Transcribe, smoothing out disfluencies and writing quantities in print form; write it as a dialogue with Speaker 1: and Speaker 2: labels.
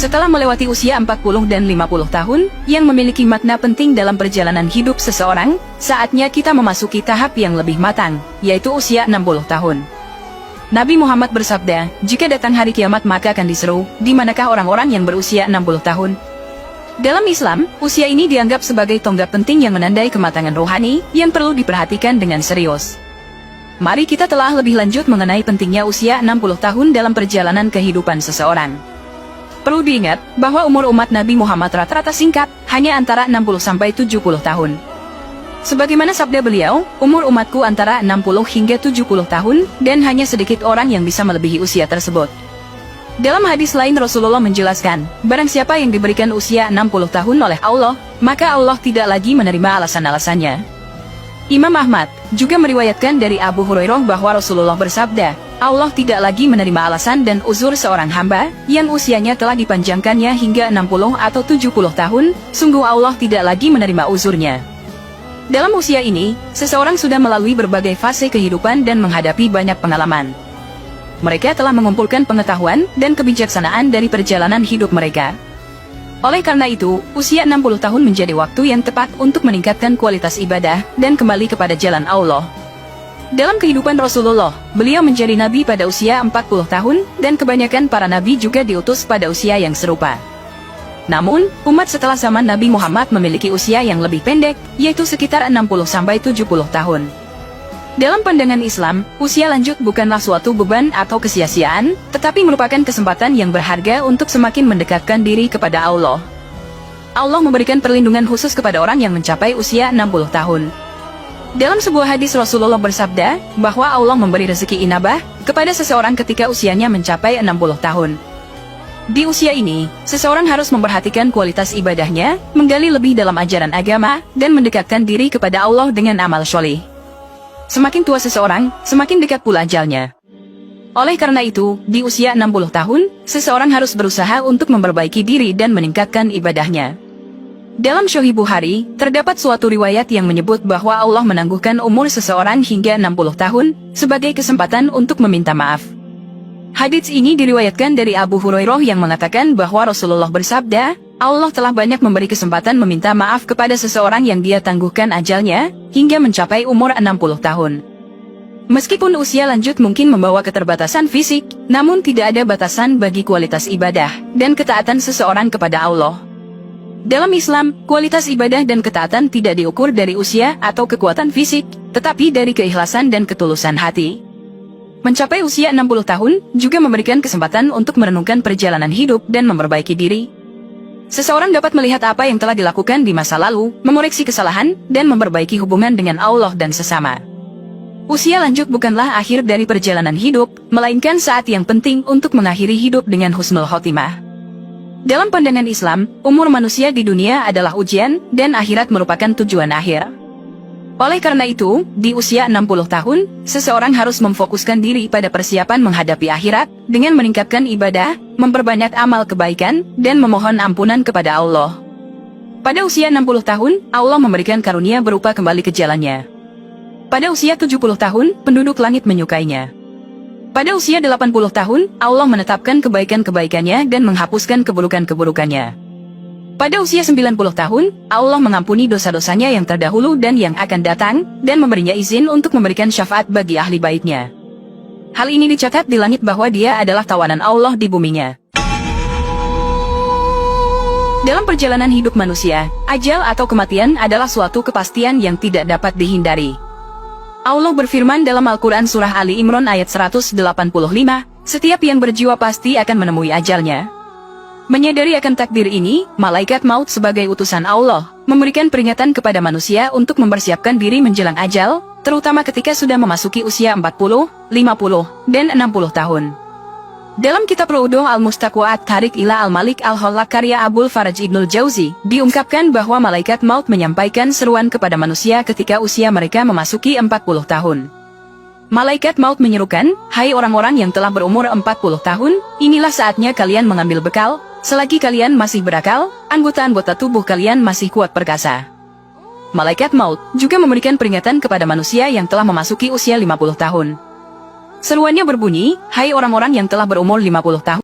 Speaker 1: Setelah melewati usia 40 dan 50 tahun, yang memiliki makna penting dalam perjalanan hidup seseorang, saatnya kita memasuki tahap yang lebih matang, yaitu usia 60 tahun. Nabi Muhammad bersabda, jika datang hari kiamat maka akan diseru, di manakah orang-orang yang berusia 60 tahun? Dalam Islam, usia ini dianggap sebagai tonggak penting yang menandai kematangan rohani, yang perlu diperhatikan dengan serius. Mari kita telah lebih lanjut mengenai pentingnya usia 60 tahun dalam perjalanan kehidupan seseorang. Perlu diingat, bahwa umur umat Nabi Muhammad rata-rata singkat, hanya antara 60-70 tahun. Sebagaimana sabda beliau, umur umatku antara 60 hingga 70 tahun, dan hanya sedikit orang yang bisa melebihi usia tersebut. Dalam hadis lain Rasulullah menjelaskan, barang siapa yang diberikan usia 60 tahun oleh Allah, maka Allah tidak lagi menerima alasan-alasannya. Imam Ahmad juga meriwayatkan dari Abu Hurairah bahwa Rasulullah bersabda, Allah tidak lagi menerima alasan dan uzur seorang hamba yang usianya telah dipanjangkannya hingga 60 atau 70 tahun, sungguh Allah tidak lagi menerima uzurnya. Dalam usia ini, seseorang sudah melalui berbagai fase kehidupan dan menghadapi banyak pengalaman. Mereka telah mengumpulkan pengetahuan dan kebijaksanaan dari perjalanan hidup mereka. Oleh karena itu, usia 60 tahun menjadi waktu yang tepat untuk meningkatkan kualitas ibadah dan kembali kepada jalan Allah. Dalam kehidupan Rasulullah, beliau menjadi nabi pada usia 40 tahun, dan kebanyakan para nabi juga diutus pada usia yang serupa. Namun, umat setelah zaman Nabi Muhammad memiliki usia yang lebih pendek, yaitu sekitar 60-70 tahun. Dalam pandangan Islam, usia lanjut bukanlah suatu beban atau kesia-siaan, tetapi merupakan kesempatan yang berharga untuk semakin mendekatkan diri kepada Allah. Allah memberikan perlindungan khusus kepada orang yang mencapai usia 60 tahun. Dalam sebuah hadis Rasulullah bersabda, bahwa Allah memberi rezeki inabah kepada seseorang ketika usianya mencapai 60 tahun. Di usia ini, seseorang harus memperhatikan kualitas ibadahnya, menggali lebih dalam ajaran agama, dan mendekatkan diri kepada Allah dengan amal syolih. Semakin tua seseorang, semakin dekat pula ajalnya. Oleh karena itu, di usia 60 tahun, seseorang harus berusaha untuk memperbaiki diri dan meningkatkan ibadahnya. Dalam Sahih Bukhari, terdapat suatu riwayat yang menyebut bahwa Allah menangguhkan umur seseorang hingga 60 tahun, sebagai kesempatan untuk meminta maaf. Hadits ini diriwayatkan dari Abu Hurairah yang mengatakan bahwa Rasulullah bersabda, Allah telah banyak memberi kesempatan meminta maaf kepada seseorang yang dia tangguhkan ajalnya, hingga mencapai umur 60 tahun. Meskipun usia lanjut mungkin membawa keterbatasan fisik, namun tidak ada batasan bagi kualitas ibadah dan ketaatan seseorang kepada Allah. Dalam Islam, kualitas ibadah dan ketaatan tidak diukur dari usia atau kekuatan fisik, tetapi dari keikhlasan dan ketulusan hati. Mencapai usia 60 tahun juga memberikan kesempatan untuk merenungkan perjalanan hidup dan memperbaiki diri. Seseorang dapat melihat apa yang telah dilakukan di masa lalu, mengoreksi kesalahan, dan memperbaiki hubungan dengan Allah dan sesama. Usia lanjut bukanlah akhir dari perjalanan hidup, melainkan saat yang penting untuk mengakhiri hidup dengan husnul khotimah. Dalam pandangan Islam, umur manusia di dunia adalah ujian, dan akhirat merupakan tujuan akhir. Oleh karena itu, di usia 60 tahun, seseorang harus memfokuskan diri pada persiapan menghadapi akhirat, dengan meningkatkan ibadah, memperbanyak amal kebaikan, dan memohon ampunan kepada Allah. Pada usia 60 tahun, Allah memberikan karunia berupa kembali ke jalannya. Pada usia 70 tahun, penduduk langit menyukainya. Pada usia 80 tahun, Allah menetapkan kebaikan-kebaikannya dan menghapuskan keburukan-keburukannya. Pada usia 90 tahun, Allah mengampuni dosa-dosanya yang terdahulu dan yang akan datang, dan memberinya izin untuk memberikan syafaat bagi ahli baitnya. Hal ini dicatat di langit bahwa dia adalah tawanan Allah di buminya. Dalam perjalanan hidup manusia, ajal atau kematian adalah suatu kepastian yang tidak dapat dihindari. Allah berfirman dalam Al-Quran Surah Ali Imran ayat 185, setiap yang berjiwa pasti akan menemui ajalnya. Menyadari akan takdir ini, malaikat maut sebagai utusan Allah, memberikan peringatan kepada manusia untuk mempersiapkan diri menjelang ajal, terutama ketika sudah memasuki usia 40, 50, dan 60 tahun. Dalam kitab Ru'uduh Al-Mustaqwa'at Tarik ila Al-Malik Al-Hollak karya Abul Faraj Ibnul Jauzi, diungkapkan bahwa malaikat maut menyampaikan seruan kepada manusia ketika usia mereka memasuki 40 tahun. Malaikat maut menyerukan, hai orang-orang yang telah berumur 40 tahun, inilah saatnya kalian mengambil bekal, selagi kalian masih berakal, anggota-anggota tubuh kalian masih kuat perkasa. Malaikat maut juga memberikan peringatan kepada manusia yang telah memasuki usia 50 tahun. Seruannya berbunyi, hai orang-orang yang telah berumur 50 tahun,